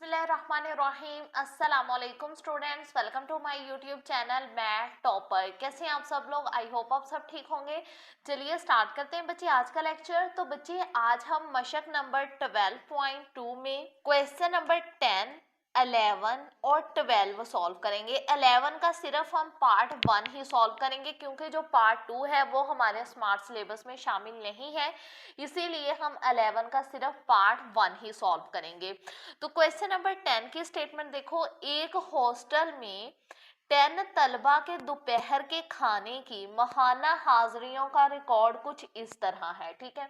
बिस्मिल्लाहिर्रहमानिर्रहीम। अस्सलाम वालेकुम students, welcome to my YouTube channel मैं टॉपर। कैसे हैं आप सब लोग? आई होप आप सब ठीक होंगे। चलिए स्टार्ट करते हैं बच्चे आज का लेक्चर। तो बच्चे आज हम मशक नंबर 12.2 में क्वेश्चन नंबर 10, 11 और 12 सॉल्व करेंगे। 11 का सिर्फ हम पार्ट 1 ही सॉल्व करेंगे क्योंकि जो पार्ट 2 है वो हमारे स्मार्ट सिलेबस में शामिल नहीं है, इसीलिए हम 11 का सिर्फ पार्ट 1 ही सॉल्व करेंगे। तो क्वेश्चन नंबर 10 की स्टेटमेंट देखो। एक हॉस्टल में 10 तलबा के दोपहर के खाने की माहाना हाजिरियों का रिकॉर्ड कुछ इस तरह है। ठीक है,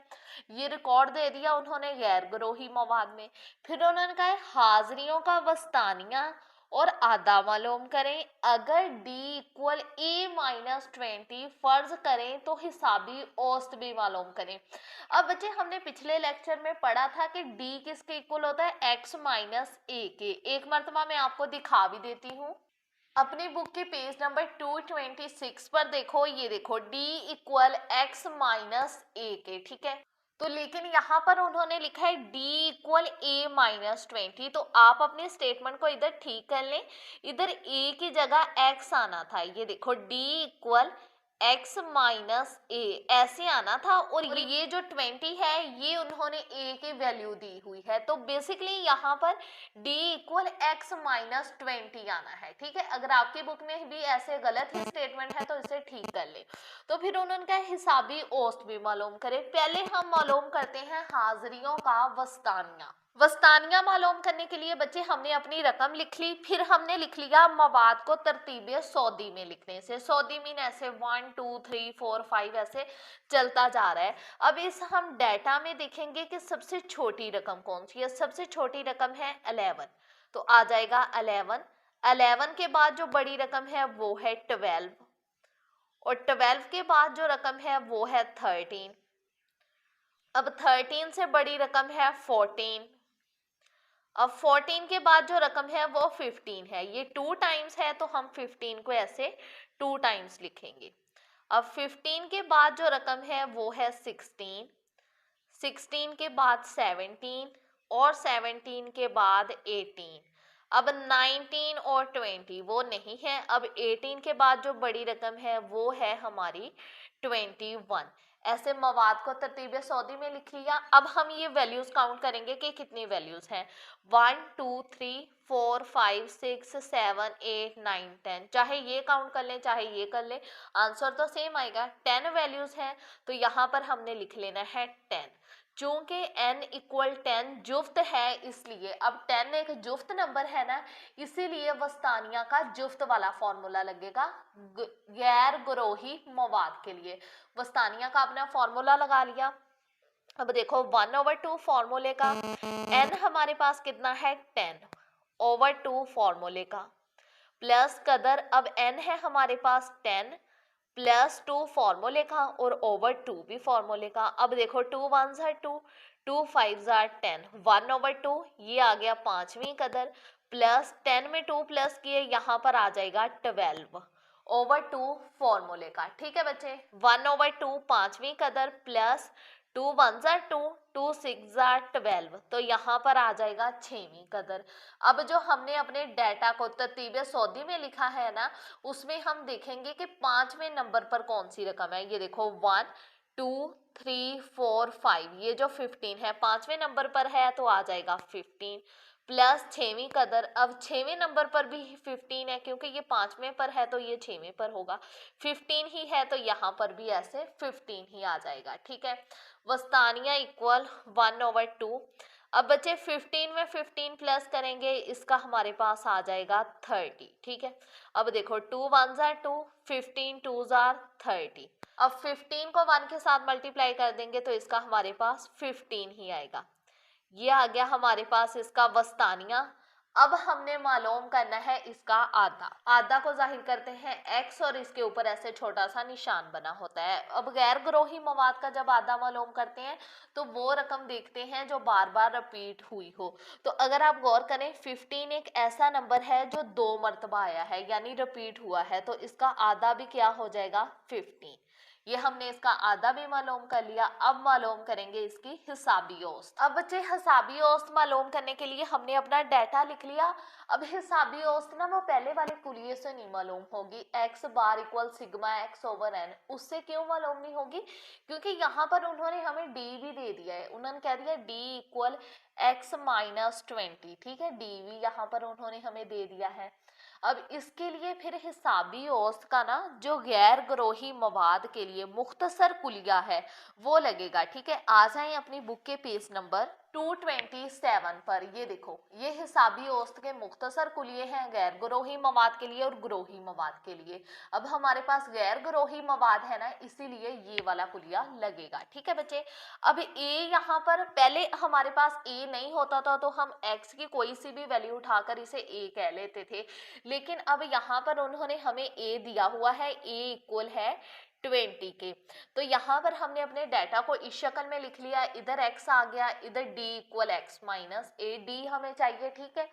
ये रिकॉर्ड दे दिया उन्होंने गैर ग्रोही मवाद में। फिर उन्होंने कहा हाजिरियों का वस्तानिया और आधा मालूम करें। अगर d इक्वल a-20 फर्ज करें तो हिसाबी औसत भी मालूम करें। अब बच्चे हमने पिछले लेक्चर में पढ़ा था कि d किसके इक्वल होता है, x माइनस a के। एक मरतबा मैं आपको दिखा भी देती हूँ। अपनी बुक के पेज नंबर 226 पर देखो, ये देखो d equal x minus a के। ठीक है, तो लेकिन यहाँ पर उन्होंने लिखा है d इक्वल a-20। तो आप अपने स्टेटमेंट को इधर ठीक कर लें। इधर a की जगह x आना था। ये देखो d equal x minus a ऐसे आना था, और ये जो 20 है ये उन्होंने a की वैल्यू दी हुई है। तो बेसिकली यहाँ पर d इक्वल x माइनस 20 आना है। ठीक है, अगर आपकी बुक में भी ऐसे गलत ही स्टेटमेंट है तो इसे ठीक कर ले। तो फिर उन्होंने कहा हिसाबी औसत भी मालूम करें। पहले हम मालूम करते हैं हाजिरियों का वस्तानिया। वस्तानिया मालूम करने के लिए बच्चे हमने अपनी रकम लिख ली, फिर हमने लिख लिया मवाद को तरतीब सौदी में लिखने से। सौदी मीन ऐसे 1 2 3 4 5 ऐसे चलता जा रहा है। अब इस हम डाटा में देखेंगे कि सबसे छोटी रकम कौन सी है। सबसे छोटी रकम है 11, तो आ जाएगा 11। 11 के बाद जो बड़ी रकम है वो है 12, और 12 के बाद जो रकम है वो है 13। अब 13 से बड़ी रकम है 14। अब 14 के बाद जो रकम है वो 15 है। ये 2 टाइम्स है तो हम 15 को ऐसे 2 टाइम्स लिखेंगे। अब 15 के बाद जो रकम है वो है 16। 16 के बाद 17, और 17 के बाद 18। अब 19 और 20 वो नहीं है। अब 18 के बाद जो बड़ी रकम है वो है हमारी 21। ऐसे मवाद को तरतीब सौदी में लिख लिया। अब हम ये वैल्यूज काउंट करेंगे कि कितनी वैल्यूज हैं। 1 2 3 4 5 6 7 8 9 10। चाहे ये काउंट कर लें चाहे ये कर लें, आंसर तो सेम आएगा। 10 वैल्यूज हैं तो यहाँ पर हमने लिख लेना है 10। चूंकि n इक्वल 10 जुफ्त है, इसलिए अब 10 एक जुफ्त नंबर है ना, इसीलिए वस्तानिया का जुफ्त वाला फॉर्मूला लगेगा गैर ग्रोही मवाद के लिए। वस्तानिया का अपना फॉर्मूला लगा लिया। अब देखो 1/2 फॉर्मूले का, n हमारे पास कितना है 10/2 फॉर्मूले का, प्लस कदर अब n है हमारे पास 10 प्लस 2 फॉर्मूले का, और ओवर 2 भी फॉर्मूले का। अब देखो 2 1 2, 2 5 10, 1/2 ये आ गया पांचवी कदर, प्लस 10 में 2 प्लस किए यहाँ पर आ जाएगा 12/2 फॉर्मूले का। ठीक है बच्चे, 1/2 पांचवी कदर प्लस 2 1 2, 2 6 12, तो यहाँ पर आ जाएगा छवीं कदर। अब जो हमने अपने डाटा को तरतीब सौदी में लिखा है ना, उसमें हम देखेंगे कि पांचवें नंबर पर कौन सी रकम है। ये देखो 1 2 3 4 5, ये जो 15 है पांचवें नंबर पर है तो आ जाएगा 15, प्लस छवीं कदर। अब छवें नंबर पर भी 15 है क्योंकि ये पांचवें पर है तो ये छवें पर होगा। 15 ही है तो यहाँ पर भी ऐसे 15 ही आ जाएगा। ठीक है, वस्तानिया इक्वल 1/2। अब बच्चे 15 में 15 प्लस करेंगे, इसका हमारे पास आ जाएगा 30। ठीक है, अब देखो 2 1 2, 15 2 30। अब 15 को 1 के साथ मल्टीप्लाई कर देंगे तो इसका हमारे पास 15 ही आएगा। ये आ गया हमारे पास इसका वस्तानिया। अब हमने मालूम करना है इसका आधा। आधा को जाहिर करते हैं x, और इसके ऊपर ऐसे छोटा सा निशान बना होता है। अब गैर ग्रोही मवाद का जब आधा मालूम करते हैं तो वो रकम देखते हैं जो बार बार रिपीट हुई हो। तो अगर आप गौर करें 15 एक ऐसा नंबर है जो 2 मरतबा आया है यानी रिपीट हुआ है, तो इसका आधा भी क्या हो जाएगा 15। ये हमने इसका आधा भी मालूम कर लिया। अब मालूम करेंगे इसकी हिसाबी औसत। अब बच्चे हिसाबी औसत मालूम करने के लिए हमने अपना डाटा लिख लिया। अब हिसाबी औसत ना वो पहले वाले कुलिये से नहीं मालूम होगी, X bar equal sigma X over N. उससे क्यों मालूम नहीं होगी? क्योंकि यहाँ पर उन्होंने हमें डी भी दे दिया है। उन्होंने कह दिया डी इक्वल एक्स माइनस 20, ठीक है, डी भी यहाँ पर उन्होंने हमें दे दिया है। अब इसके लिए फिर हिसाबी औसत का ना जो गैर ग्रोही मवाद के लिए मुख्तसर कुलिया है वो लगेगा, ठीक है। आ जाएं अपनी बुक के पेज नंबर 227 पर। ये देखो, ये हिसाबी औसत के मुख्तसर कुलिये हैं गैर ग्रोही मवाद के लिए और ग्रोही मवाद के लिए। अब हमारे पास गैर ग्रोही मवाद है ना, इसीलिए ये वाला कुलिया लगेगा, ठीक है बच्चे। अब ए यहाँ पर पहले हमारे पास ए नहीं होता था तो हम एक्स की कोई सी भी वैल्यू उठाकर इसे ए कह लेते थे, लेकिन अब यहाँ पर उन्होंने हमें ए दिया हुआ है, ए इक्वल है 20 के। तो यहाँ पर हमने अपने डाटा को इस शक्ल में लिख लिया, इधर x आ गया, इधर d इक्वल एक्स माइनस ए, डी हमें चाहिए, ठीक है।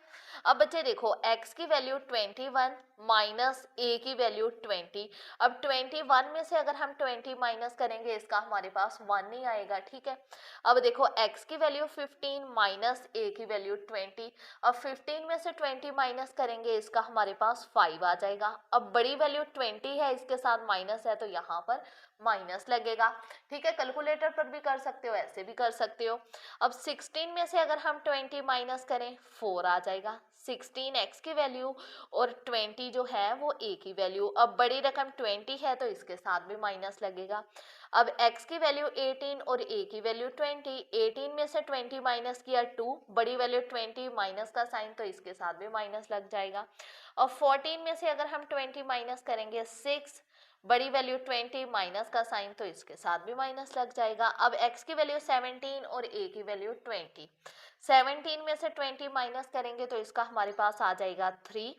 अब बच्चे देखो, x की वैल्यू 21 माइनस a की वैल्यू 20। अब 21 में से अगर हम 20 माइनस करेंगे इसका हमारे पास 1 नहीं आएगा, ठीक है। अब देखो, x की वैल्यू 15 माइनस a की वैल्यू 20। अब 15 में से 20 माइनस करेंगे इसका हमारे पास 5 आ जाएगा। अब बड़ी वैल्यू 20 है, इसके साथ माइनस है तो यहाँ पर माइनस लगेगा, ठीक है। कैलकुलेटर पर भी कर सकते हो, ऐसे भी कर सकते हो। अब 16 में से अगर हम 20 माइनस करें 4 आ जाएगा। 16 x की वैल्यू और 20 जो है वो a की वैल्यू। अब बड़ी रकम 20 है तो इसके साथ भी माइनस लगेगा। अब x की वैल्यू 18 और a की वैल्यू 20। 18 में से 20 माइनस किया 2, बड़ी वैल्यू 20, माइनस का साइन तो इसके साथ भी माइनस लग जाएगा। अब 14 में से अगर हम 20 माइनस करेंगे 6, बड़ी वैल्यू 20, माइनस का साइन तो इसके साथ भी माइनस लग जाएगा। अब x की वैल्यू 17 और a की वैल्यू 20। 17 में से 20 माइनस करेंगे तो इसका हमारे पास आ जाएगा 3।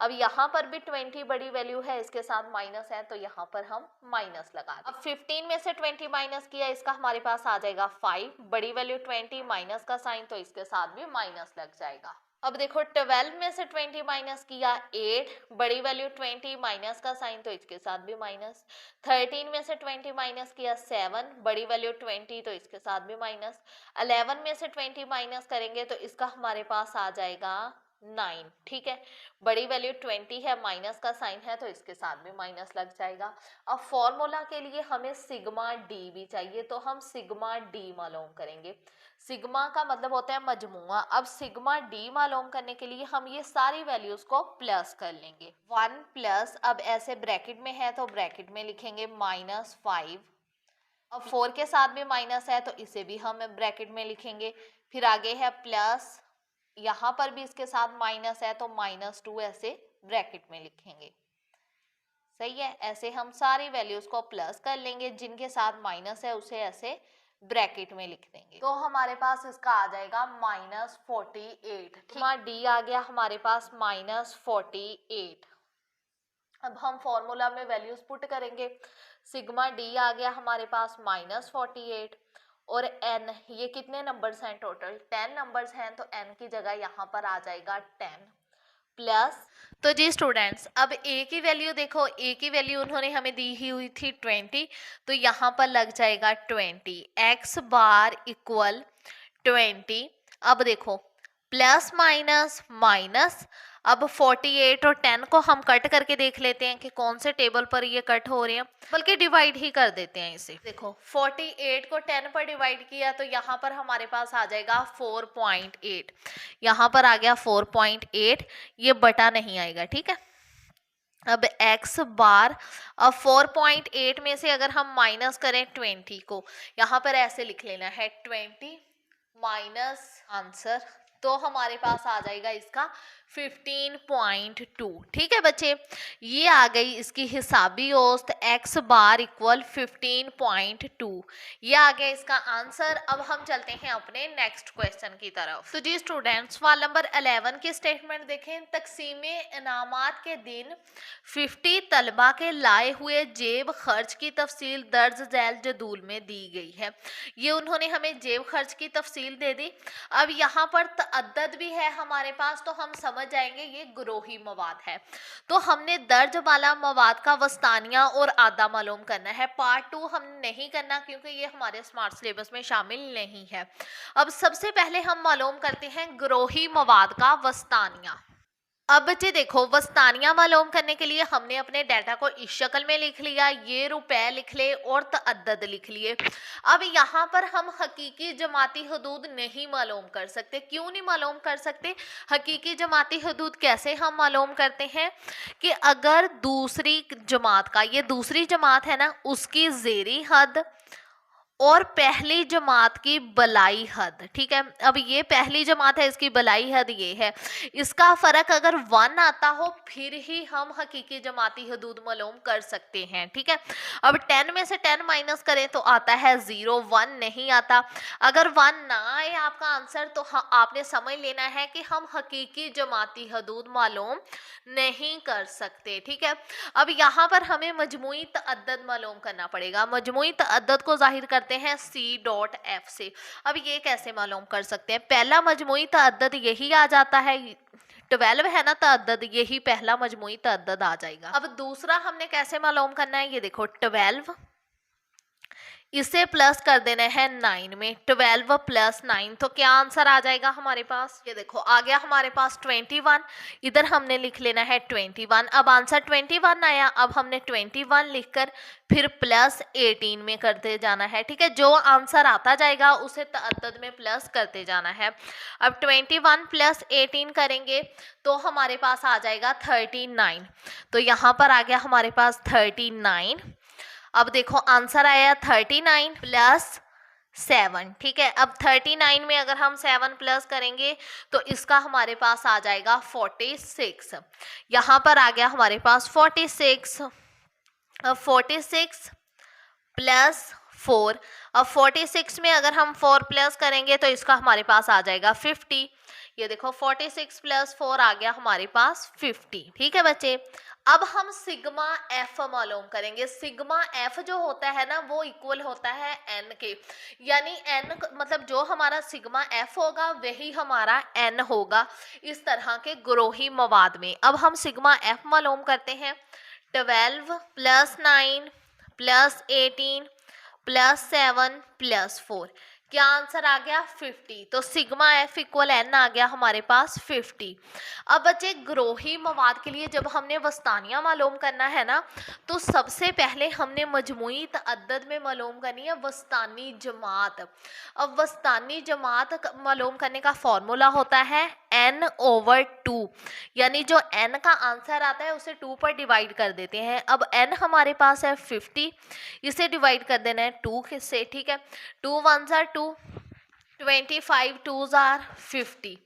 अब यहाँ पर भी 20 बड़ी वैल्यू है, इसके साथ माइनस है तो यहाँ पर हम माइनस लगा दें। अब 15 में से 20 माइनस किया, इसका हमारे पास आ जाएगा 5, बड़ी वैल्यू 20, माइनस का साइन तो इसके साथ भी माइनस लग जाएगा। अब देखो, 12 में से 20 माइनस किया 8, बड़ी वैल्यू 20, माइनस का साइन तो इसके साथ भी माइनस। 13 में से 20 माइनस किया 7, बड़ी वैल्यू 20 तो इसके साथ भी माइनस। 11 में से 20 माइनस करेंगे तो इसका हमारे पास आ जाएगा 9, ठीक है। बड़ी वैल्यू 20 है, माइनस का साइन है तो इसके साथ भी माइनस लग जाएगा। अब फॉर्मूला के लिए हमें सिग्मा डी भी चाहिए, तो हम सिग्मा डी मालूम करेंगे। सिग्मा का मतलब होता है मजमुआ। अब सिग्मा डी मालूम करने के लिए हम ये सारी वैल्यूज को प्लस कर लेंगे। 1 प्लस, अब ऐसे ब्रैकेट में है तो ब्रैकेट में लिखेंगे -5। अब 4 के साथ भी माइनस है तो इसे भी हम ब्रैकेट में लिखेंगे। फिर आगे है प्लस, यहाँ पर भी इसके साथ माइनस है तो -2 ऐसे ब्रैकेट में लिखेंगे। सही है, ऐसे हम सारी वैल्यूज को प्लस कर लेंगे, जिनके साथ माइनस है उसे ऐसे ब्रैकेट में लिख देंगे। तो हमारे पास इसका आ जाएगा -48। सिग्मा डी आ गया हमारे पास -48। अब हम फॉर्मूला में वैल्यूज पुट करेंगे। सिग्मा डी आ गया हमारे पास -48 और n, ये कितने नंबर्स हैं टोटल? 10 नंबर्स हैं, तो n की जगह यहाँ पर आ जाएगा 10 प्लस। तो जी स्टूडेंट्स, अब a की वैल्यू देखो, a की वैल्यू उन्होंने हमें दी ही हुई थी 20, तो यहाँ पर लग जाएगा 20, x बार इक्वल 20। अब देखो, प्लस माइनस माइनस। अब 48 और 10 को हम कट करके देख लेते हैं कि कौन से टेबल पर ये कट हो रहे हैं, बल्कि डिवाइड ही कर देते हैं इसे। देखो, 48 को 10 पर डिवाइड किया तो यहाँ पर हमारे पास आ जाएगा 4.8। यहाँ पर आ गया 4.8, ये बटा नहीं आएगा, ठीक है। अब x बार, अब 4.8 में से अगर हम माइनस करें 20 को, यहाँ पर ऐसे लिख लेना है 20 माइनस आंसर, तो हमारे पास आ जाएगा इसका 15.2। ठीक है बच्चे, ये आ गई इसकी हिसाबी औसत x बार इक्वल 15.2। ये आ गया इसका आंसर। अब हम चलते हैं अपने नेक्स्ट क्वेश्चन की तरफ। तो जी स्टूडेंट्स, सवाल नंबर 11 की स्टेटमेंट देखें। तकसीमे इनामात के दिन 50 तलबा के लाए हुए जेब खर्च की तफसील दर्ज झैल जदूल में दी गई है। ये उन्होंने हमें जेब खर्च की तफसील दे दी। अब यहाँ पर तअद्दद भी है हमारे पास, तो हम समझ जाएंगे ये ग्रोही मवाद है। तो हमने दर्ज वाला मवाद का वस्तानिया और आधा मालूम करना है। पार्ट 2 हम नहीं करना क्योंकि ये हमारे स्मार्ट सिलेबस में शामिल नहीं है। अब सबसे पहले हम मालूम करते हैं ग्रोही मवाद का वस्तानिया। अब बच्चे देखो, वस्तानिया मालूम करने के लिए हमने अपने डाटा को इस शक्ल में लिख लिया, ये रुपए लिख ले और तअद्दद लिख लिए। अब यहाँ पर हम हकीकी जमाती हदूद नहीं मालूम कर सकते। क्यों नहीं मालूम कर सकते? हकीकी जमाती हदूद कैसे हम मालूम करते हैं कि अगर दूसरी जमात का, ये दूसरी जमात है ना, उसकी ज़ेरी हद और पहली जमात की बलाई हद, ठीक है। अब ये पहली जमात है, इसकी बलाई हद ये है, इसका फर्क अगर 1 आता हो फिर ही हम हकीकी जमाती हदूद मालूम कर सकते हैं, ठीक है। अब 10 में से 10 माइनस करें तो आता है 0, 1 नहीं आता। अगर 1 ना आए आपका आंसर तो आपने समझ लेना है कि हम हकीकी जमाती हदूद मालूम नहीं कर सकते, ठीक है। अब यहाँ पर हमें मजमुई तअद्दद मालूम करना पड़ेगा। मजमुई तअद्दद को जाहिर करते हैं C.F से। अब ये कैसे मालूम कर सकते हैं? पहला मजमुई तअद्दद यही आ जाता है, 12 है ना तअद्दद, यही पहला मजमुई तअद्दद आ जाएगा। अब दूसरा हमने कैसे मालूम करना है, ये देखो 12, इसे प्लस कर देना है 9 में, 12 प्लस 9, तो क्या आंसर आ जाएगा हमारे पास? ये देखो आ गया हमारे पास 21, इधर हमने लिख लेना है 21। अब आंसर 21 आया, अब हमने 21 लिखकर फिर प्लस 18 में करते जाना है, ठीक है। जो आंसर आता जाएगा उसे तअद्दद में प्लस करते जाना है। अब 21 प्लस 18 करेंगे तो हमारे पास आ जाएगा 39, तो यहाँ पर आ गया हमारे पास 39। अब देखो आंसर आया 39 प्लस 7, ठीक है। अब 39 में अगर हम 7 प्लस करेंगे तो इसका हमारे पास आ जाएगा 46। यहाँ पर आ गया हमारे पास 46। अब 46 प्लस 4, अब 46 में अगर हम 4 प्लस करेंगे तो इसका हमारे पास आ जाएगा 50। ये देखो 46 प्लस 4 आ गया हमारे पास 50, ठीक है बच्चे। अब हम सिग्मा एफ मालूम करेंगे। सिग्मा एफ जो होता है ना वो इक्वल होता है एन के, यानी एन मतलब जो हमारा सिग्मा एफ होगा वही हमारा एन होगा इस तरह के ग्रोही मवाद में। अब हम सिग्मा एफ मालूम करते हैं। 12 प्लस 9 प्लस 18 प्लस 7 प्लस 4, क्या आंसर आ गया 50। तो सिग्मा एफ इक्वल एन आ गया हमारे पास 50। अब बच्चे ग्रोही मवाद के लिए जब हमने वस्तानिया मालूम करना है ना, तो सबसे पहले हमने मजमुई तअद्दद में मालूम करनी है वस्तानी जमात। अब वस्तानी जमात मालूम करने का फॉर्मूला होता है n/2, यानी जो n का आंसर आता है उसे 2 पर डिवाइड कर देते हैं। अब n हमारे पास है 50, इसे डिवाइड कर देना है 2 से, ठीक है। 2 1s are 2, 25 2s are 50,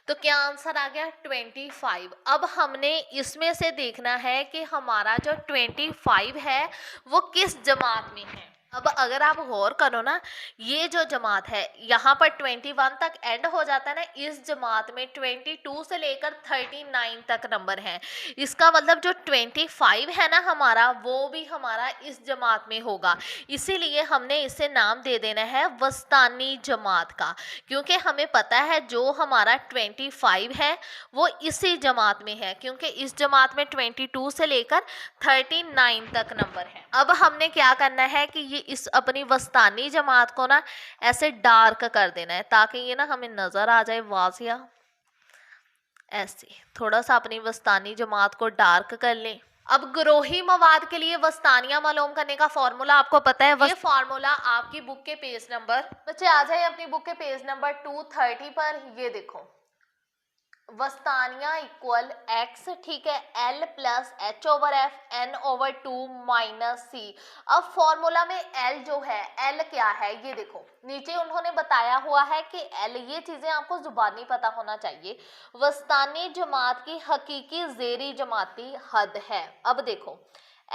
तो क्या आंसर आ गया 25। अब हमने इसमें से देखना है कि हमारा जो 25 है वो किस जमात में है। अब अगर आप गौर करो ना, ये जो जमात है यहाँ पर 21 तक एंड हो जाता है ना, इस जमात में 22 से लेकर 39 तक नंबर हैं। इसका मतलब जो 25 है ना हमारा, वो भी हमारा इस जमात में होगा। इसीलिए हमने इसे नाम दे देना है वस्तानी जमात का, क्योंकि हमें पता है जो हमारा 25 है वो इसी जमात में है, क्योंकि इस जमात में 22 से लेकर 39 तक नंबर है। अब हमने क्या करना है कि ये इस अपनी वस्तानी जमात को ना ऐसे डार्क कर देना है ताकि ये ना हमें नजर आ जाए वाजिया। ऐसे थोड़ा सा अपनी वस्तानी जमात को डार्क कर लें। अब ग्रोही मवाद के लिए वस्तानिया मालूम करने का फॉर्मूला आपको पता है। ये फॉर्मूला आपकी बुक के पेज नंबर, बच्चे आ जाए अपनी बुक के पेज नंबर 230 पर। ये देखो वस्तानिया इक्वल x, ठीक है, L plus H/F N/2 minus C। अब फॉर्मूला में L जो है, L क्या है ये देखो नीचे उन्होंने बताया हुआ है कि L, ये चीजें आपको जुबानी पता होना चाहिए, वस्तानी जमात की हकीकी जेरी जमाती हद है। अब देखो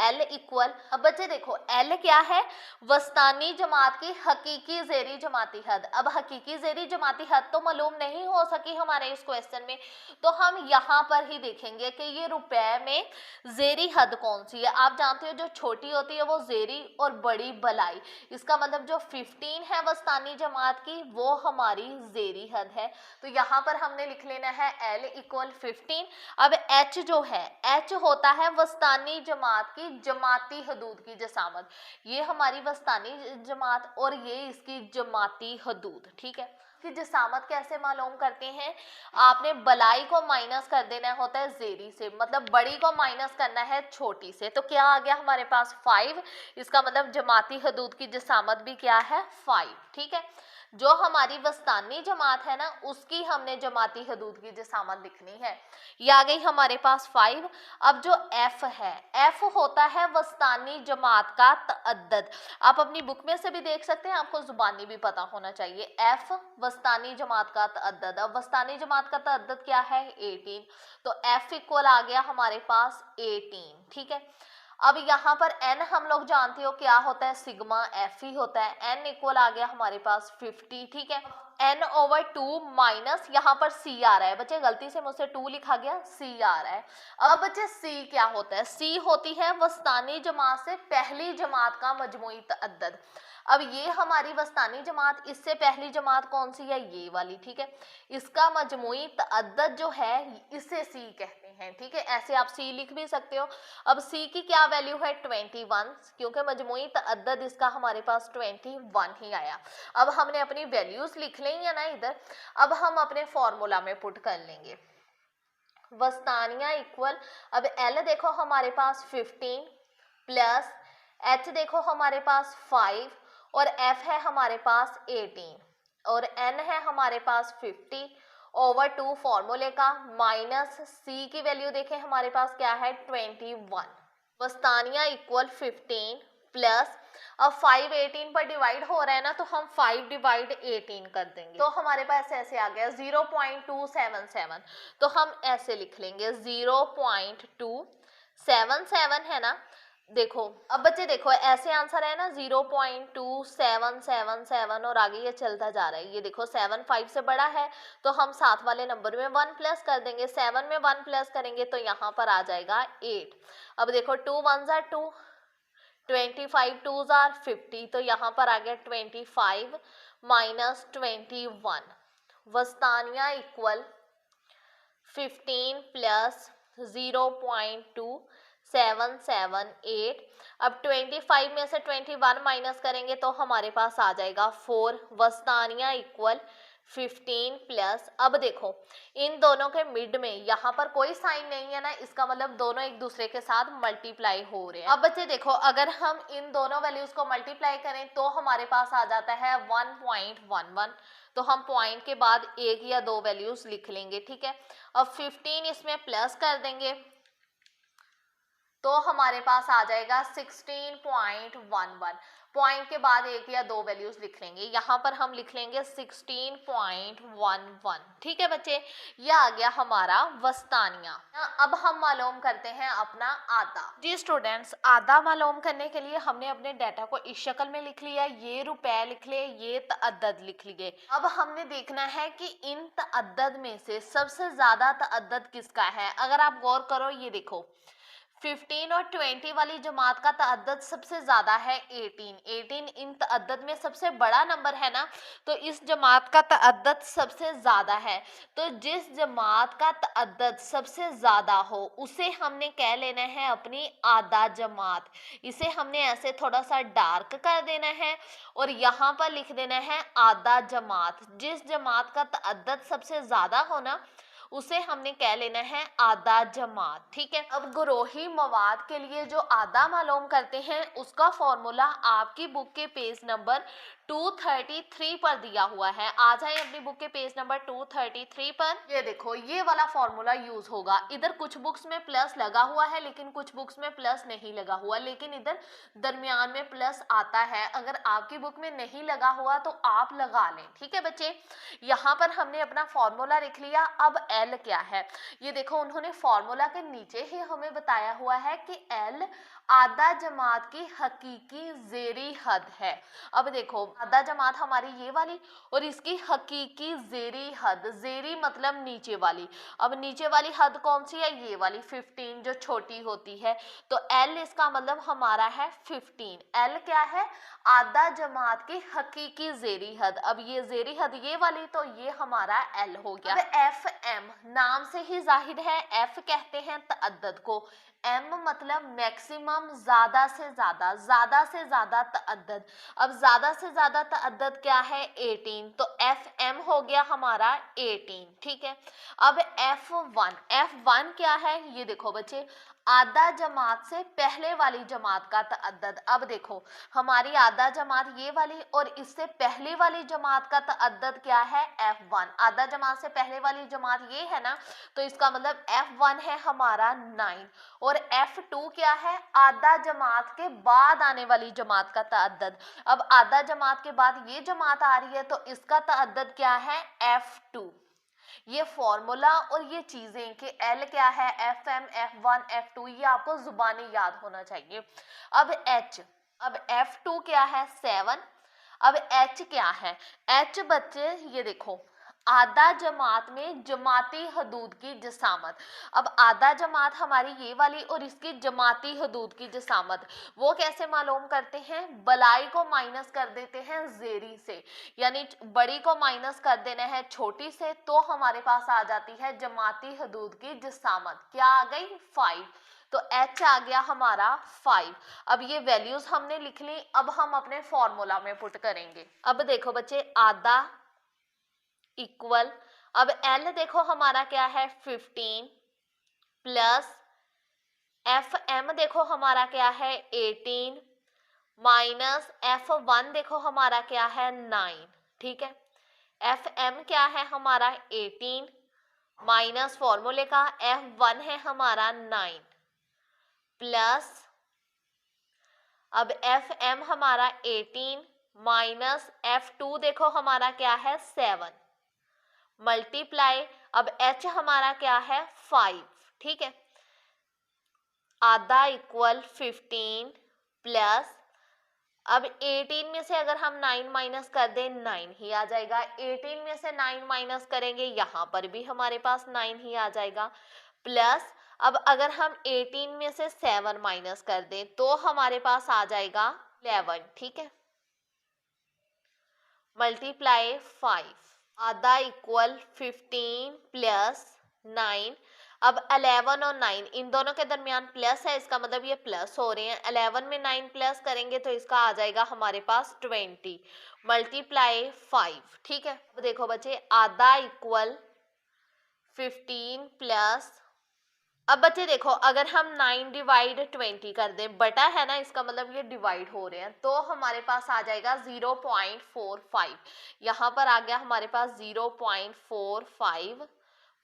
L इक्वल, अब बच्चे देखो L क्या है, वस्तानी जमात की हकीकी ज़ेरी जमाती हद। अब हकीकी ज़ेरी जमाती हद तो मालूम नहीं हो सकी हमारे इस क्वेश्चन में, तो हम यहाँ पर ही देखेंगे कि ये रुपए में ज़ेरी हद कौन सी है। आप जानते हो जो छोटी होती है वो ज़ेरी और बड़ी बलाई, इसका मतलब जो 15 है वस्तानी जमात की वो हमारी ज़ेरी हद है। तो यहाँ पर हमने लिख लेना है L इक्वल 15। अब H जो है, H होता है वस्तानी जमात की जमाती हदूद की जसामत, ये हमारी वस्तानी जमात और ये इसकी जमाती हदूद, ठीक है। कि जसामत कैसे मालूम करते हैं, आपने बलाई को माइनस कर देना होता है ज़ेरी से, मतलब बड़ी को माइनस करना है छोटी से। तो क्या आ गया हमारे पास 5, इसका मतलब जमाती हदूद की जसामत भी क्या है 5, ठीक है। जो हमारी वस्तानी जमात है ना उसकी हमने जमाती हदूद की जसामत लिखनी है। ये आ गई हमारे पास 5। अब जो F है, F होता है वस्तानी जमात का तअद्दद। आप अपनी बुक में से भी देख सकते हैं, आपको जुबानी भी पता होना चाहिए। F वस्तानी जमात का तअद्दद। अब वस्तानी जमात का तअद्दद क्या है 18, तो F इक्वल आ गया हमारे पास 18, ठीक है। अब यहाँ पर n हम लोग जानते हो क्या होता है, सिग्मा f ही होता है। n इक्वल आ गया हमारे पास 50, ठीक है। n/2 माइनस यहाँ पर c आ रहा है बच्चे, गलती से मुझसे 2 लिखा गया, c आ रहा है। अब बच्चे c क्या होता है, c होती है वस्तानी जमात से पहली जमात का मजमुई तअद्दद। अब ये हमारी वस्तानी जमात, इससे पहली जमात कौन सी है, ये वाली, ठीक है। इसका मजमुई तअद्दद जो है इसे c कहते हैं, ठीक है। ऐसे आप c लिख भी सकते हो। अब c की क्या वैल्यू है 21, क्योंकि मजमुई तअद्दद इसका हमारे पास 21 ही आया। अब हमने अपनी वैल्यूज लिख ली है ना इधर, अब हम अपने फॉर्मूला में पुट कर लेंगे। वस्तानिया इक्वल, अब L देखो हमारे पास 15 प्लस H देखो हमारे पास 5 और F है हमारे पास 18 और N है हमारे पास 50/2 फॉर्मूले का, माइनस C की वैल्यू देखें हमारे पास क्या है 21। वस्तानिया इक्वल 15 प्लस, अब 5 18 पर डिवाइड हो रहा है ना, तो हम 5/18 कर देंगे, तो हमारे पास ऐसे आ गया 0.277। तो हम ऐसे लिख लेंगे 0.277 है ना। देखो अब बच्चे देखो ऐसे आंसर है ना 0.2777 और आगे ये चलता जा रहा है। ये देखो 7 5 से बड़ा है तो हम साथ वाले नंबर में 1 प्लस कर देंगे, 7 में 1 प्लस करेंगे तो यहाँ पर आ जाएगा 8। अब देखो 2 1 जार 2, 25 2 जार 50, तो यहाँ पर आ गया 25 माइनस 21। वस्तानिया इक्वल 15 प्लस 0.2778। अब 25 में से 21 माइनस करेंगे तो हमारे पास आ जाएगा 4। वस्तानिया इक्वल 15 प्लस, अब देखो इन दोनों के मिड में यहाँ पर कोई साइन नहीं है ना, इसका मतलब दोनों एक दूसरे के साथ मल्टीप्लाई हो रहे हैं। अब बच्चे देखो अगर हम इन दोनों वैल्यूज को मल्टीप्लाई करें तो हमारे पास आ जाता है 1.11, तो हम पॉइंट के बाद एक या दो वैल्यूज लिख लेंगे, ठीक है। अब 15 इसमें प्लस कर देंगे तो हमारे पास आ जाएगा 16.11, पॉइंट के बाद एक या दो वैल्यूज लिख लेंगे, यहाँ पर हम लिख लेंगे 16.11, ठीक है बच्चे। यह आ गया हमारा वस्तानिया। अब हम मालूम करते हैं अपना आधा। जी स्टूडेंट्स, आधा मालूम करने के लिए हमने अपने डाटा को इस शक्ल में लिख लिया, ये रुपए लिख लिए, ये तअद्दद लिख लिए। अब हमने देखना है कि इन तअद्दद में से सबसे ज्यादा तअद्दद किसका है। अगर आप गौर करो ये देखो 15 और 20 वाली जमात का तअद्दद सबसे ज्यादा है 18 इन तअद्दद में सबसे बड़ा नंबर है ना, तो इस जमात का तअद्दद सबसे ज्यादा है। तो जिस जमात का तअद्दद सबसे ज्यादा हो उसे हमने कह लेना है अपनी आधा जमात। इसे हमने ऐसे थोड़ा सा डार्क कर देना है और यहाँ पर लिख देना है आधा जमात। जिस जमात का तअद्दद सबसे ज्यादा हो ना उसे हमने कह लेना है आधा जमात, ठीक है। अब ग्रोही मवाद के लिए जो आधा मालूम करते हैं उसका फॉर्मूला आपकी बुक के पेज नंबर 233 पर दिया हुआ है। आ जाए अपनी बुक के पेज नंबर 233 पर। ये देखो ये वाला फॉर्मूला यूज होगा। इधर कुछ बुक्स में प्लस लगा हुआ है लेकिन कुछ बुक्स में प्लस नहीं लगा हुआ, लेकिन इधर दरमियान में प्लस आता है। अगर आपकी बुक में नहीं लगा हुआ तो आप लगा लें, ठीक है बच्चे। यहाँ पर हमने अपना फॉर्मूला लिख लिया। अब एल क्या है, ये देखो उन्होंने फॉर्मूला के नीचे ही हमें बताया हुआ है कि एल आधा जमात की हकीकी ज़ेरी हद है। अब देखो आधा जमात हमारी ये वाली और इसकी हकीकी ज़ेरी हद, ज़ेरी मतलब नीचे वाली। अब नीचे वाली हद कौन सी है, ये वाली 15 जो छोटी होती है। तो एल इसका मतलब हमारा है 15। एल क्या है, आधा जमात की हकीकी ज़ेरी हद। अब ये ज़ेरी हद ये वाली, तो ये हमारा एल हो गया। अब एफ एम नाम से ही जाहिर है, एफ कहते हैं तअद्दद को, एम मतलब मैक्सिमम, ज्यादा से ज्यादा, ज्यादा से ज्यादा तअद्दद। अब ज्यादा से ज्यादा तअद्दद क्या है, 18, तो एफ एम हो गया हमारा 18, ठीक है। अब F1 क्या है, ये देखो बच्चे आधा जमात से पहले वाली जमात का तअद्दद। अब देखो हमारी आधा जमात ये वाली और इससे पहले वाली जमात का तअद्दद क्या है, F1। आधा जमात से पहले वाली जमात ये है ना, तो इसका मतलब F1 है हमारा 9 और F2 क्या है, आधा जमात के बाद आने वाली जमात का तअद्दद। अब आधा जमात के बाद ये जमात आ रही है तो इसका तअद्दद क्या है, F2। ये फॉर्मूला और ये चीजें कि एल क्या है, एफ एम, F1, F2, ये आपको जुबानी याद होना चाहिए। अब एच, अब F2 क्या है, 7। अब एच क्या है, एच बच्चे ये देखो आधा जमात में जमाती हदूद की जसामत। अब आधा जमात हमारी ये वाली और इसकी जमाती हदूद की जसामत वो कैसे मालूम करते हैं, बलाई को माइनस कर देते हैं जेरी से, यानी बड़ी को माइनस कर देना है छोटी से, तो हमारे पास आ जाती है जमाती हदूद की जसामत। क्या आ गई, 5। तो H आ गया हमारा 5। अब ये वैल्यूज हमने लिख ली। अब हम अपने फॉर्मूला में पुट करेंगे। अब देखो बच्चे आधा इक्वल, अब L देखो हमारा क्या है 15 प्लस FM देखो हमारा क्या है 18 माइनस F1 देखो हमारा क्या है 9, ठीक है। FM क्या है हमारा 18 माइनस फॉर्मूले का F1 है हमारा 9 प्लस, अब FM हमारा 18 माइनस F2 देखो हमारा क्या है 7 मल्टीप्लाई, अब H हमारा क्या है 5, ठीक है। आधा इक्वल 15 प्लस, अब 18 में से अगर हम 9 माइनस कर दें 9 ही आ जाएगा। 18 में से 9 माइनस करेंगे यहाँ पर भी हमारे पास 9 ही आ जाएगा। प्लस अब अगर हम 18 में से 7 माइनस कर दें तो हमारे पास आ जाएगा 11, ठीक है। मल्टीप्लाई 5, आधा इक्वल 15 प्लस 9। अब 11 और 9 इन दोनों के दरमियान प्लस है, इसका मतलब ये प्लस हो रहे हैं। 11 में 9 प्लस करेंगे तो इसका आ जाएगा हमारे पास 20 मल्टीप्लाई 5, ठीक है। अब देखो बच्चे आधा इक्वल 15 प्लस, अब बच्चे देखो अगर हम 9 डिवाइड 20 कर दें, बटा है ना, इसका मतलब ये डिवाइड हो रहे हैं, तो हमारे पास आ जाएगा 0.45। यहाँ पर आ गया हमारे पास 0.45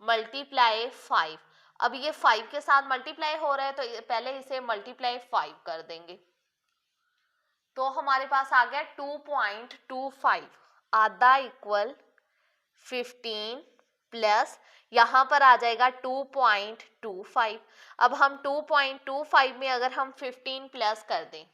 मल्टीप्लाई 5। अब ये 5 के साथ मल्टीप्लाई हो रहा है तो पहले इसे मल्टीप्लाई 5 कर देंगे तो हमारे पास आ गया 2.25। आधा इक्वल 15 प्लस यहाँ पर आ जाएगा 2.25। अब हम 2.25 में अगर हम 15 प्लस कर दें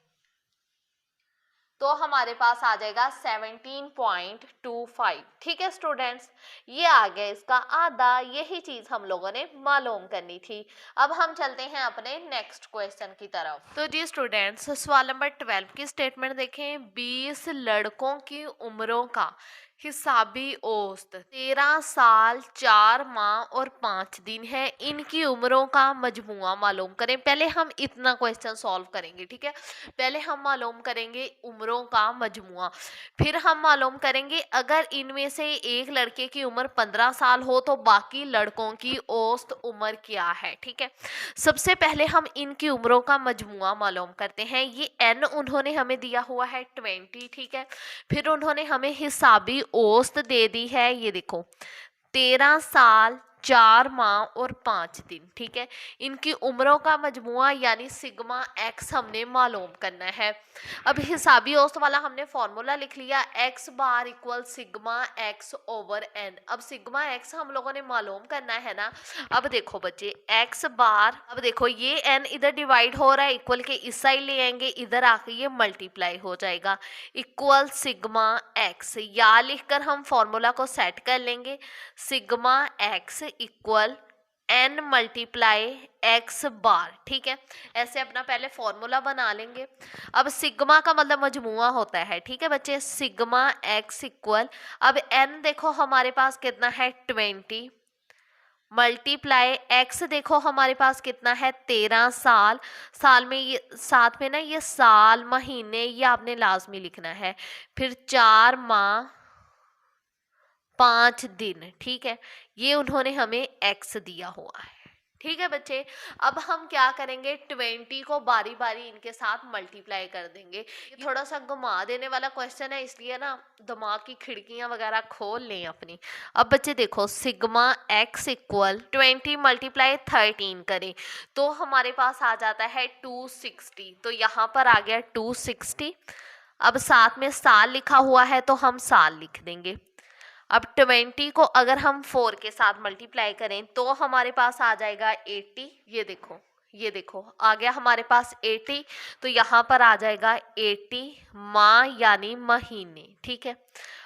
तो हमारे पास आ जाएगा 17.25, ठीक है स्टूडेंट्स। ये आ गया इसका आधा, यही चीज हम लोगों ने मालूम करनी थी। अब हम चलते हैं अपने नेक्स्ट क्वेश्चन की तरफ। तो जी स्टूडेंट्स सवाल नंबर 12 की स्टेटमेंट देखें। 20 लड़कों की उम्रों का हिसाबी औसत 13 साल 4 माह और 5 दिन है। इनकी उम्रों का मजमुआ मालूम करें। पहले हम इतना क्वेश्चन सॉल्व करेंगे, ठीक है। पहले हम मालूम करेंगे उम्रों का मजमुआ, फिर हम मालूम करेंगे अगर इनमें से एक लड़के की उम्र 15 साल हो तो बाकी लड़कों की औसत उम्र क्या है, ठीक है। सबसे पहले हम इनकी उम्रों का मजमुआ मालूम करते हैं। ये n उन्होंने हमें दिया हुआ है 20, ठीक है। फिर उन्होंने हमें हिसाबी औसत दे दी है, ये देखो 13 साल 4 माह और 5 दिन, ठीक है। इनकी उम्रों का मजमुआ यानी सिग्मा एक्स हमने मालूम करना है। अब हिसाबी औसत वाला हमने फॉर्मूला लिख लिया, X bar equal sigma X over N. अब सिग्मा एक्स हम लोगों ने मालूम करना है ना। अब देखो बच्चे, एक्स बार, अब देखो ये एन इधर डिवाइड हो रहा है, इक्वल के इस साइड ले आएंगे, इधर आके ये मल्टीप्लाई हो जाएगा, इक्वल सिग्मा एक्स। या लिखकर हम फॉर्मूला को सेट कर लेंगे, sigma X equal n multiply X bar, ठीक है। ऐसे अपना पहले फॉर्मूला बना लेंगे। अब सिग्मा का मतलब मजमुआ होता है, ठीक है बच्चे। सिग्मा एक्स इक्वल, अब n देखो हमारे पास कितना है 20, मल्टीप्लाई एक्स देखो हमारे पास कितना है 13 साल। साल में ये साथ में ना ये साल महीने ये आपने लाजमी लिखना है। फिर 4 माह 5 दिन, ठीक है। ये उन्होंने हमें एक्स दिया हुआ है, ठीक है बच्चे। अब हम क्या करेंगे, 20 को बारी बारी इनके साथ मल्टीप्लाई कर देंगे। ये थोड़ा सा घुमा देने वाला क्वेश्चन है, इसलिए ना दिमाग की खिड़कियां वगैरह खोल लें अपनी। अब बच्चे देखो, सिग्मा एक्स इक्वल 20 मल्टीप्लाई 13 करें तो हमारे पास आ जाता है 260। तो यहाँ पर आ गया 260। अब साथ में साल लिखा हुआ है तो हम साल लिख देंगे। अब 20 को अगर हम 4 के साथ मल्टीप्लाई करें तो हमारे पास आ जाएगा 80। ये देखो आ गया हमारे पास 80। तो यहाँ पर आ जाएगा 80 माह यानी महीने, ठीक है।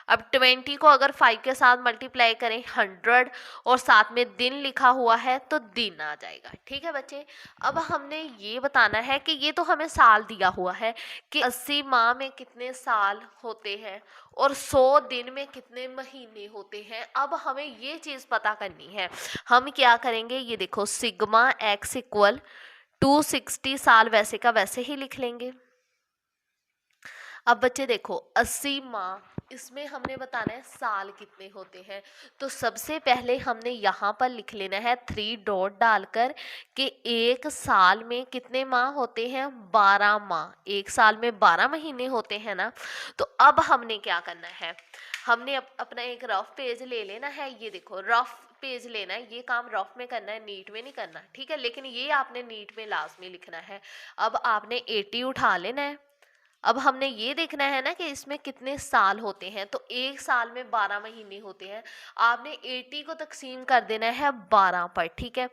अब 20 को अगर 5 के साथ मल्टीप्लाई करें 100 और साथ में दिन लिखा हुआ है तो दिन आ जाएगा, ठीक है बच्चे। अब हमने ये बताना है कि ये तो हमें साल दिया हुआ है कि 80 माह में कितने साल होते हैं और 100 दिन में कितने महीने होते हैं। अब हमें ये चीज़ पता करनी है। हम क्या करेंगे, ये देखो सिग्मा एक्स इक्वल 260, साल वैसे का वैसे ही लिख लेंगे। अब बच्चे देखो 80 माह, इसमें हमने बताना है साल कितने होते हैं। तो सबसे पहले हमने यहाँ पर लिख लेना है 3 डॉट डालकर कि एक साल में कितने माह होते हैं, 12 माह। एक साल में 12 महीने होते हैं ना। तो अब हमने क्या करना है, हमने अपना एक रफ पेज ले लेना है। ये देखो रफ पेज लेना है, ये काम रफ में करना है, नीट में नहीं करना, ठीक है। लेकिन ये आपने नीट में लाजमी लिखना है। अब आपने 80 उठा लेना है। अब हमने ये देखना है ना कि इसमें कितने साल होते हैं। तो एक साल में 12 महीने होते हैं। आपने 80 को तकसीम कर देना है 12 पर, ठीक है।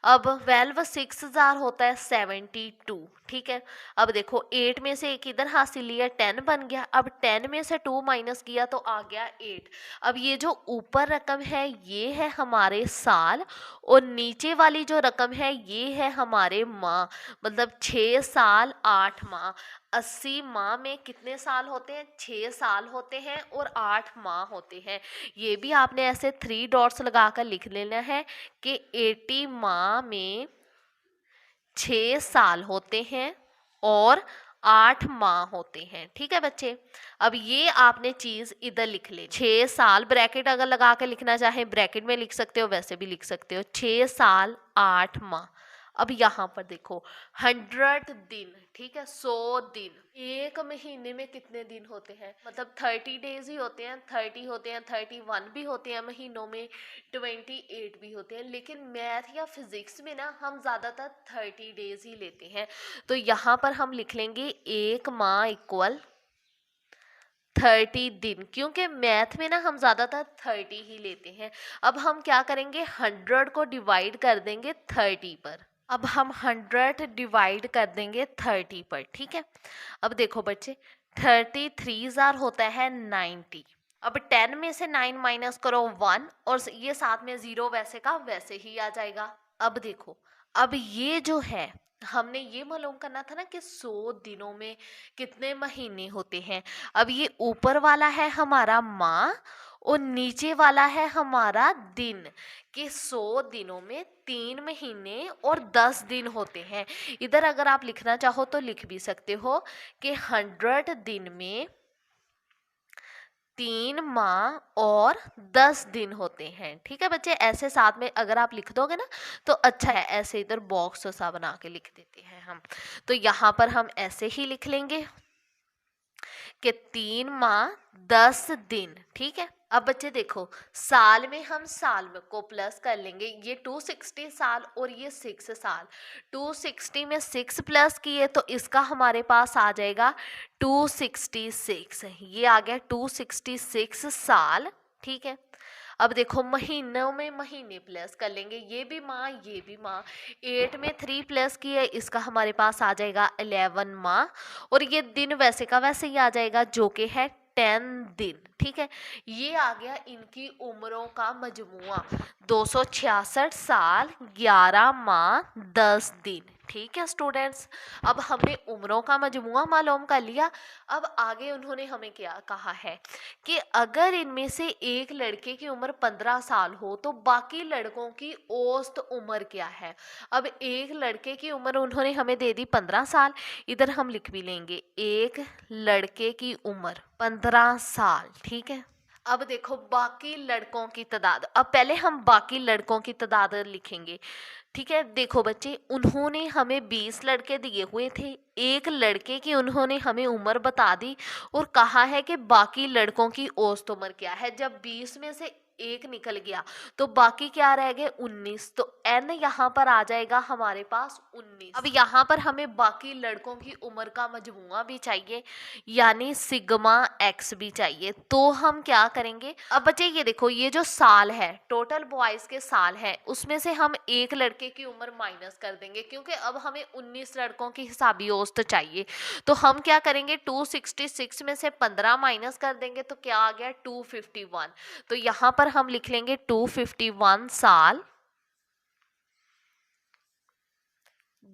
अब 12 6000 होता है 72, ठीक है। अब देखो 8 में से एक इधर हासिल लिया 10 बन गया। अब 10 में से 2 माइनस किया तो आ गया 8। अब ये जो ऊपर रकम है ये है हमारे साल और नीचे वाली जो रकम है ये है हमारे माह, मतलब 6 साल 8 माह। 80 माह में कितने साल होते हैं, 6 साल होते हैं और 8 माह होते हैं। ये भी आपने ऐसे 3 डॉट्स लगाकर लिख लेना है कि 80 माह में 6 साल होते हैं और 8 माह होते हैं, ठीक है बच्चे। अब ये आपने चीज इधर लिख ले, 6 साल ब्रैकेट अगर लगा के लिखना चाहे ब्रैकेट में लिख सकते हो, वैसे भी लिख सकते हो, 6 साल 8 माह। अब यहाँ पर देखो 100 दिन, ठीक है, 100 दिन। एक महीने में कितने दिन होते हैं, मतलब 30 डेज ही होते हैं, 30 होते हैं, 31 भी होते हैं महीनों में, 28 भी होते हैं। लेकिन मैथ या फिजिक्स में ना हम ज़्यादातर 30 डेज ही लेते हैं। तो यहाँ पर हम लिख लेंगे एक माह इक्वल 30 दिन, क्योंकि मैथ में ना हम ज़्यादातर 30 ही लेते हैं। अब हम क्या करेंगे, 100 को डिवाइड कर देंगे 30 पर। अब हम 100 डिवाइड कर देंगे 30 पर, ठीक है। अब देखो बच्चे 33,000 होता है 90। अब 10 में से 9 माइनस करो 1 और ये साथ में 0 वैसे का वैसे ही आ जाएगा। अब देखो, अब ये जो है हमने ये मालूम करना था ना कि 100 दिनों में कितने महीने होते हैं। अब ये ऊपर वाला है हमारा माह और नीचे वाला है हमारा दिन, कि 100 दिनों में 3 महीने और 10 दिन होते हैं। इधर अगर आप लिखना चाहो तो लिख भी सकते हो कि 100 दिन में 3 माह और 10 दिन होते हैं। ठीक है बच्चे, ऐसे साथ में अगर आप लिख दोगे ना तो अच्छा है। ऐसे इधर बॉक्स सा बना के लिख देते हैं हम। तो यहाँ पर हम ऐसे ही लिख लेंगे कि 3 माह 10 दिन। ठीक है, अब बच्चे देखो, साल में हम साल में को प्लस कर लेंगे। ये 260 साल और ये 6 साल। 260 में 6 प्लस किए तो इसका हमारे पास आ जाएगा 266। ये आ गया 266 साल। ठीक है, अब देखो महीनों में महीने प्लस कर लेंगे। ये भी माह ये भी माह। 8 में 3 प्लस किए, इसका हमारे पास आ जाएगा 11 माह। और ये दिन वैसे का वैसे ही आ जाएगा जो कि है 10 दिन। ठीक है, ये आ गया इनकी उम्रों का मजमुआ। 266 साल 11 माह 10 दिन। ठीक है स्टूडेंट्स, अब हमने उम्रों का मजमुआ मालूम कर लिया। अब आगे उन्होंने हमें क्या कहा है कि अगर इनमें से एक लड़के की उम्र 15 साल हो तो बाकी लड़कों की औसत उम्र क्या है। अब एक लड़के की उम्र उन्होंने हमें दे दी 15 साल। इधर हम लिख भी लेंगे एक लड़के की उम्र 15 साल। ठीक है, अब देखो बाकी लड़कों की तादाद। अब पहले हम बाकी लड़कों की तादाद लिखेंगे। ठीक है, देखो बच्चे, उन्होंने हमें 20 लड़के दिए हुए थे। एक लड़के की उन्होंने हमें उम्र बता दी और कहा है कि बाकी लड़कों की औसत उम्र क्या है। जब 20 में से एक निकल गया तो बाकी क्या रह गए 19। तो n यहाँ पर आ जाएगा हमारे पास 19। अब यहाँ पर हमें बाकी लड़कों की उम्र का मजमुआ भी चाहिए, यानी सिग्मा x भी चाहिए। तो हम क्या करेंगे, अब बच्चे ये देखो, ये जो साल है टोटल बॉयज के साल है उसमें से हम एक लड़के की उम्र माइनस कर देंगे, क्योंकि अब हमें 19 लड़कों की हिसाबी औसत चाहिए। तो हम क्या करेंगे, 266 में से 15 माइनस कर देंगे तो क्या आ गया 251। तो यहाँ पर हम लिख लेंगे 251 साल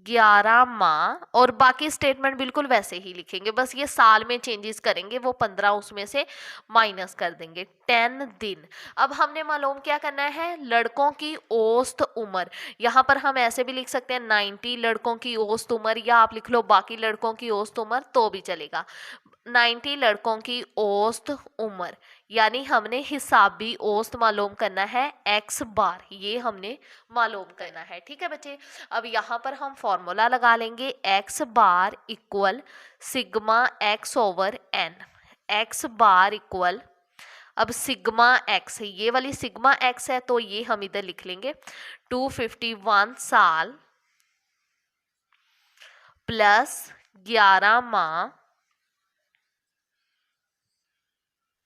11 माह, और बाकी स्टेटमेंट बिल्कुल वैसे ही लिखेंगे, बस ये साल में चेंजेस करेंगे, वो 15 उसमें से माइनस कर देंगे। 10 दिन। अब हमने मालूम क्या करना है, लड़कों की औसत उम्र। यहाँ पर हम ऐसे भी लिख सकते हैं 90 लड़कों की औसत उम्र, या आप लिख लो बाकी लड़कों की औसत उम्र तो भी चलेगा। 90 लड़कों की औसत उम्र, यानी हमने हिसाबी औसत मालूम करना है x बार, ये हमने मालूम करना है। ठीक है बच्चे, अब यहाँ पर हम फॉर्मूला लगा लेंगे x bar equal sigma x over n। x bar equal, अब सिग्मा x, ये वाली सिग्मा x है तो ये हम इधर लिख लेंगे 251 साल प्लस 11 माह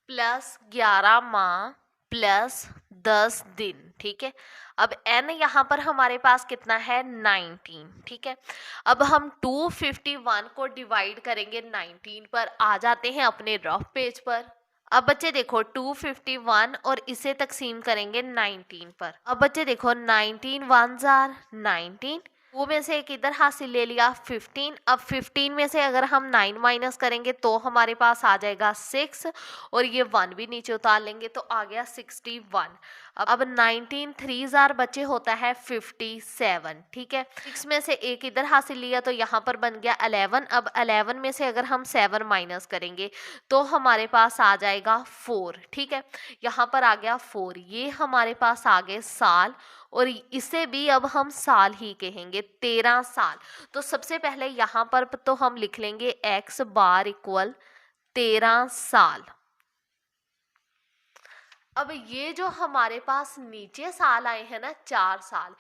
प्लस 11 माह प्लस 10 दिन। ठीक है, अब n यहाँ पर हमारे पास कितना है 19। ठीक है, अब हम 251 को डिवाइड करेंगे 19 पर। आ जाते हैं अपने रफ पेज पर। अब बच्चे देखो 251 और इसे तकसीम करेंगे 19 पर। अब बच्चे देखो 19 1 जार 19, वो में से एक इधर हासिल ले लिया 15। अब 15 में से अगर हम 9 माइनस करेंगे तो हमारे पास आ जाएगा 6, और ये 1 भी नीचे उतार लेंगे तो आ गया 61। अब 19 3 जार बच्चे होता है 57। ठीक है, 6 में से एक इधर हासिल लिया तो यहाँ पर बन गया 11। अब 11 में से अगर हम 7 माइनस करेंगे तो हमारे पास आ जाएगा 4। ठीक है, यहाँ पर आ गया 4, ये हमारे पास आ गए साल, और इसे भी अब हम साल ही कहेंगे 13 साल। तो सबसे पहले यहाँ पर तो हम लिख लेंगे x बार इक्वल 13 साल। अब ये जो हमारे पास नीचे साल आए हैं ना 4 साल,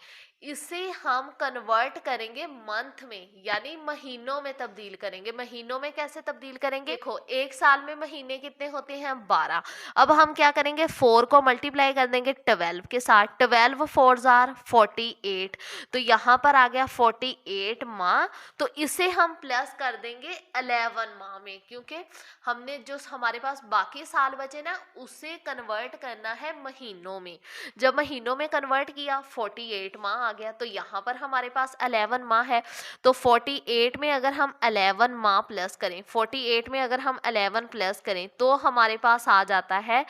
इसे हम कन्वर्ट करेंगे मंथ में, यानी महीनों में तब्दील करेंगे। महीनों में कैसे तब्दील करेंगे, देखो एक साल में महीने कितने होते हैं 12। अब हम क्या करेंगे 4 को मल्टीप्लाई कर देंगे 12 के साथ। 12 4 जार 48, तो यहाँ पर आ गया 48 माह। तो इसे हम प्लस कर देंगे 11 माह में, क्योंकि हमने जो हमारे पास बाकी साल बचे ना उसे कन्वर्ट करना है महीनों में। जब महीनों में कन्वर्ट किया 48 माह माह आ गया, तो यहाँ पर हमारे पास 11 माह है। तो 48 में अगर हम 11 माह प्लस करें, 48 में अगर हम 11 प्लस करें तो हमारे पास आ जाता है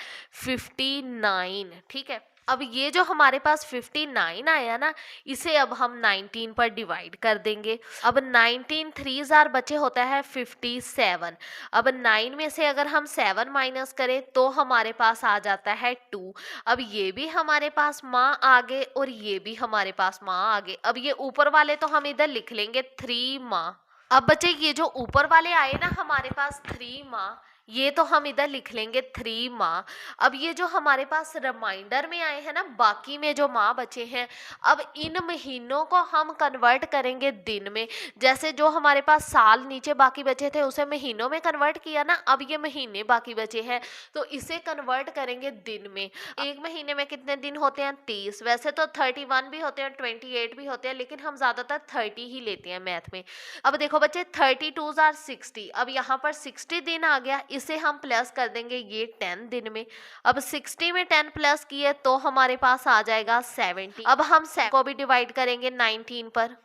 59। ठीक है, अब ये जो हमारे पास 59 आया ना, इसे अब हम 19 पर डिवाइड कर देंगे। अब 19 3 जार बचे होता है 57। अब 9 में से अगर हम 7 माइनस करें तो हमारे पास आ जाता है 2। अब ये भी हमारे पास माँ आ गए और ये भी हमारे पास माँ आ गए। अब ये ऊपर वाले तो हम इधर लिख लेंगे 3 माँ। अब बच्चे ये जो ऊपर वाले आए ना हमारे पास 3 माह, ये तो हम इधर लिख लेंगे 3 माह। अब ये जो हमारे पास रिमाइंडर में आए हैं ना, बाकी में जो माह बचे हैं, अब इन महीनों को हम कन्वर्ट करेंगे दिन में। जैसे जो हमारे पास साल नीचे बाकी बचे थे उसे महीनों में कन्वर्ट किया ना, अब ये महीने बाकी बचे हैं तो इसे कन्वर्ट करेंगे दिन में। एक महीने में कितने दिन होते हैं? 30। वैसे तो 31 भी होते हैं, 28 भी होते हैं, लेकिन हम ज्यादातर 30 ही लेते हैं मैथ में। अब देखो बच्चे 32 आर 60। अब यहाँ पर 60 दिन आ गया, इसे हम प्लस कर देंगे ये 10 दिन में। अब 60 में 10 प्लस किए तो हमारे पास आ जाएगा 70। अब हम 7 को भी डिवाइड करेंगे 19 पर।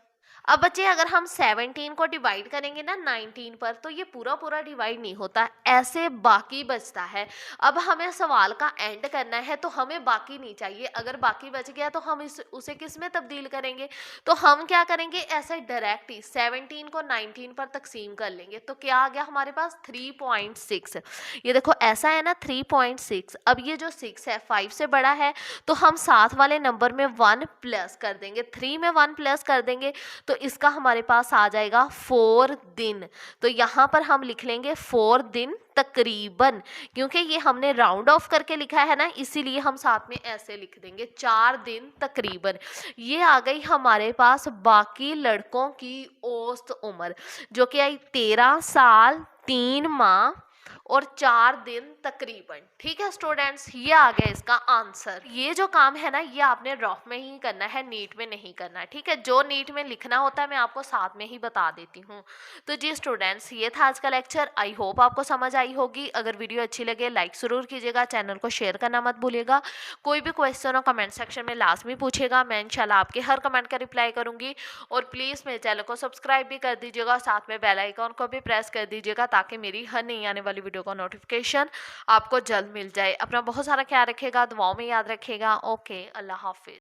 अब बच्चे अगर हम 17 को डिवाइड करेंगे ना 19 पर तो ये पूरा पूरा डिवाइड नहीं होता, ऐसे बाकी बचता है। अब हमें सवाल का एंड करना है तो हमें बाकी नहीं चाहिए। अगर बाकी बच गया तो हम उसे किस में तब्दील करेंगे? तो हम क्या करेंगे, ऐसे डायरेक्ट ही 17 को 19 पर तकसीम कर लेंगे। तो क्या आ गया हमारे पास? 3.6। ये देखो ऐसा है ना 3.6। अब ये जो 6 है 5 से बड़ा है तो हम साथ वाले नंबर में 1 प्लस कर देंगे। 3 में 1 प्लस कर देंगे तो इसका हमारे पास आ जाएगा 4 दिन। तो यहाँ पर हम लिख लेंगे 4 दिन तकरीबन, क्योंकि ये हमने राउंड ऑफ करके लिखा है ना, इसीलिए हम साथ में ऐसे लिख देंगे 4 दिन तकरीबन। ये आ गई हमारे पास बाकी लड़कों की औसत उम्र, जो कि आई 13 साल 3 माह और 4 दिन तकरीबन। ठीक है स्टूडेंट्स, ये आ गया इसका आंसर। ये जो काम है ना ये आपने रफ में ही करना है, नीट में नहीं करना है। ठीक है, जो नीट में लिखना होता है मैं आपको साथ में ही बता देती हूँ। तो जी स्टूडेंट्स, ये था आज का लेक्चर। आई होप आपको समझ आई होगी। अगर वीडियो अच्छी लगे लाइक जरूर कीजिएगा, चैनल को शेयर करना मत भूलिएगा। कोई भी क्वेश्चन हो कमेंट सेक्शन में लाजमी पूछेगा, मैं इंशाल्लाह आपके हर कमेंट का रिप्लाई करूंगी। और प्लीज़ मेरे चैनल को सब्सक्राइब भी कर दीजिएगा, साथ में बेल आइकॉन को भी प्रेस कर दीजिएगा ताकि मेरी हर नई आने वाली वीडियो का नोटिफिकेशन आपको जल्द मिल जाए। अपना बहुत सारा ख्याल रखिएगा, दुआओं में याद रखिएगा। ओके, अल्लाह हाफिज।